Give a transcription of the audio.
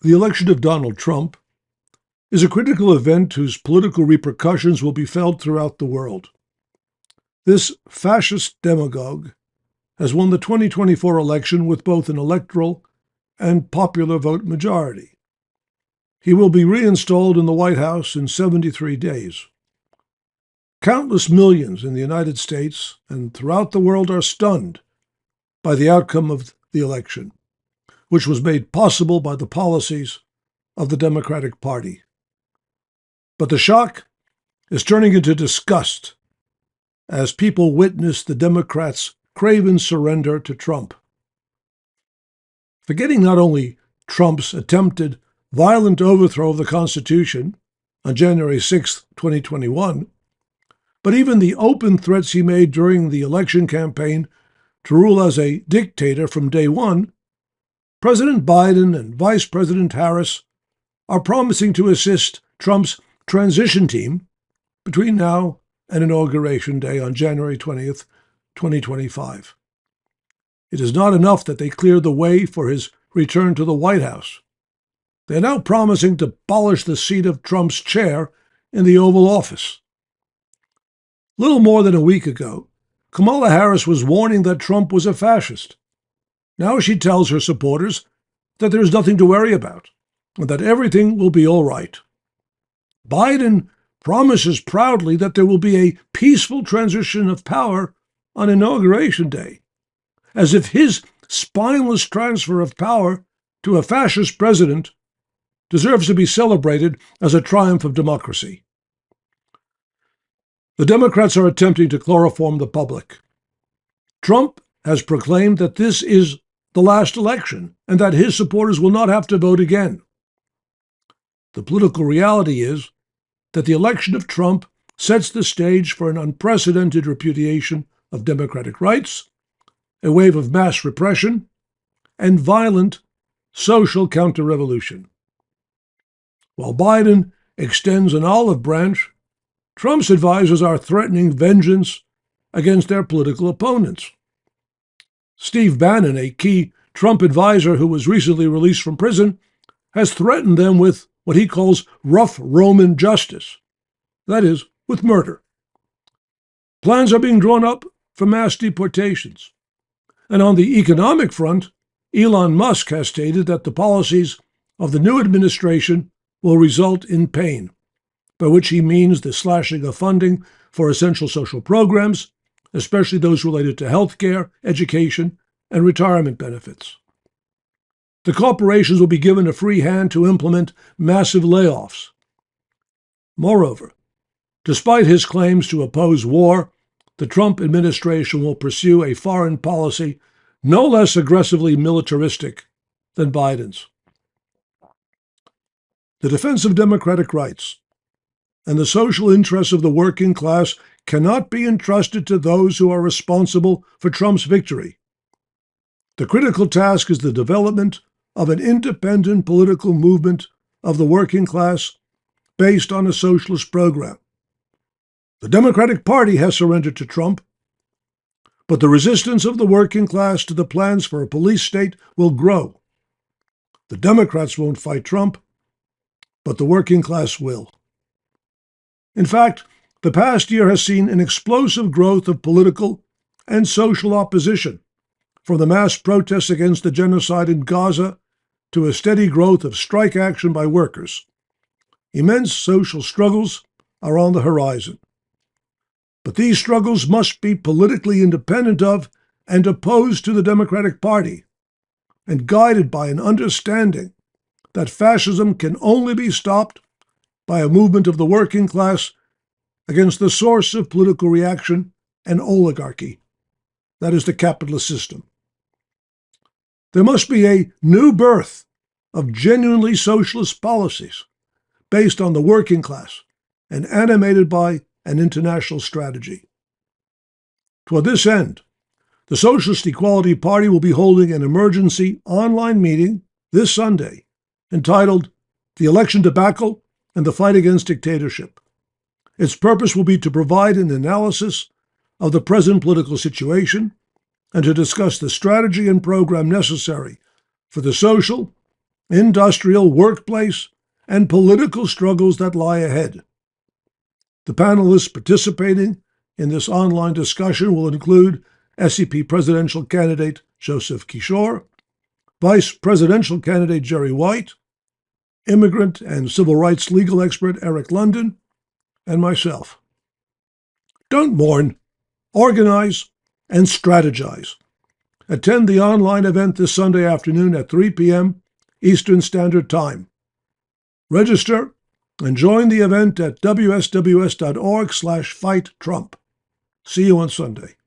The election of Donald Trump is a critical event whose political repercussions will be felt throughout the world. This fascist demagogue has won the 2024 election with both an electoral and popular vote majority. He will be reinstalled in the White House in 73 days. Countless millions in the United States and throughout the world are stunned by the outcome of the election, which was made possible by the policies of the Democratic Party. But the shock is turning into disgust as people witness the Democrats' craven surrender to Trump. Forgetting not only Trump's attempted violent overthrow of the Constitution on January 6, 2021, but even the open threats he made during the election campaign to rule as a dictator from day one, President Biden and Vice President Harris are promising to assist Trump's transition team between now and Inauguration Day on January 20th, 2025. It is not enough that they cleared the way for his return to the White House. They are now promising to polish the seat of Trump's chair in the Oval Office. Little more than a week ago, Kamala Harris was warning that Trump was a fascist. Now she tells her supporters that there is nothing to worry about and that everything will be all right. Biden promises proudly that there will be a peaceful transition of power on Inauguration Day, as if his spineless transfer of power to a fascist president deserves to be celebrated as a triumph of democracy. The Democrats are attempting to chloroform the public. Trump has proclaimed that this is the last election and that his supporters will not have to vote again. The political reality is that the election of Trump sets the stage for an unprecedented repudiation of democratic rights, a wave of mass repression, and violent social counter-revolution. While Biden extends an olive branch, Trump's advisors are threatening vengeance against their political opponents. Steve Bannon, a key Trump advisor who was recently released from prison, has threatened them with what he calls rough Roman justice, that is, with murder. Plans are being drawn up for mass deportations. And on the economic front, Elon Musk has stated that the policies of the new administration will result in pain, by which he means the slashing of funding for essential social programs, especially those related to health care, education, and retirement benefits. The corporations will be given a free hand to implement massive layoffs. Moreover, despite his claims to oppose war, the Trump administration will pursue a foreign policy no less aggressively militaristic than Biden's. The defense of democratic rights and the social interests of the working class cannot be entrusted to those who are responsible for Trump's victory. The critical task is the development of an independent political movement of the working class based on a socialist program. The Democratic Party has surrendered to Trump, but the resistance of the working class to the plans for a police state will grow. The Democrats won't fight Trump, but the working class will. In fact, the past year has seen an explosive growth of political and social opposition, from the mass protests against the genocide in Gaza to a steady growth of strike action by workers. Immense social struggles are on the horizon. But these struggles must be politically independent of and opposed to the Democratic Party, and guided by an understanding that fascism can only be stopped by a movement of the working class against the source of political reaction and oligarchy, that is, the capitalist system. There must be a new birth of genuinely socialist policies based on the working class and animated by an international strategy. Toward this end, the Socialist Equality Party will be holding an emergency online meeting this Sunday entitled The Election Debacle and the Fight Against Dictatorship. Its purpose will be to provide an analysis of the present political situation and to discuss the strategy and program necessary for the social industrial, workplace, and political struggles that lie ahead. The panelists participating in this online discussion will include SEP presidential candidate Joseph Kishore, Vice presidential candidate Jerry White, immigrant and civil rights legal expert Eric London, and myself. Don't mourn, organize, and strategize. Attend the online event this Sunday afternoon at 3 p.m. Eastern Standard Time. Register and join the event at wsws.org/fighttrump. See you on Sunday.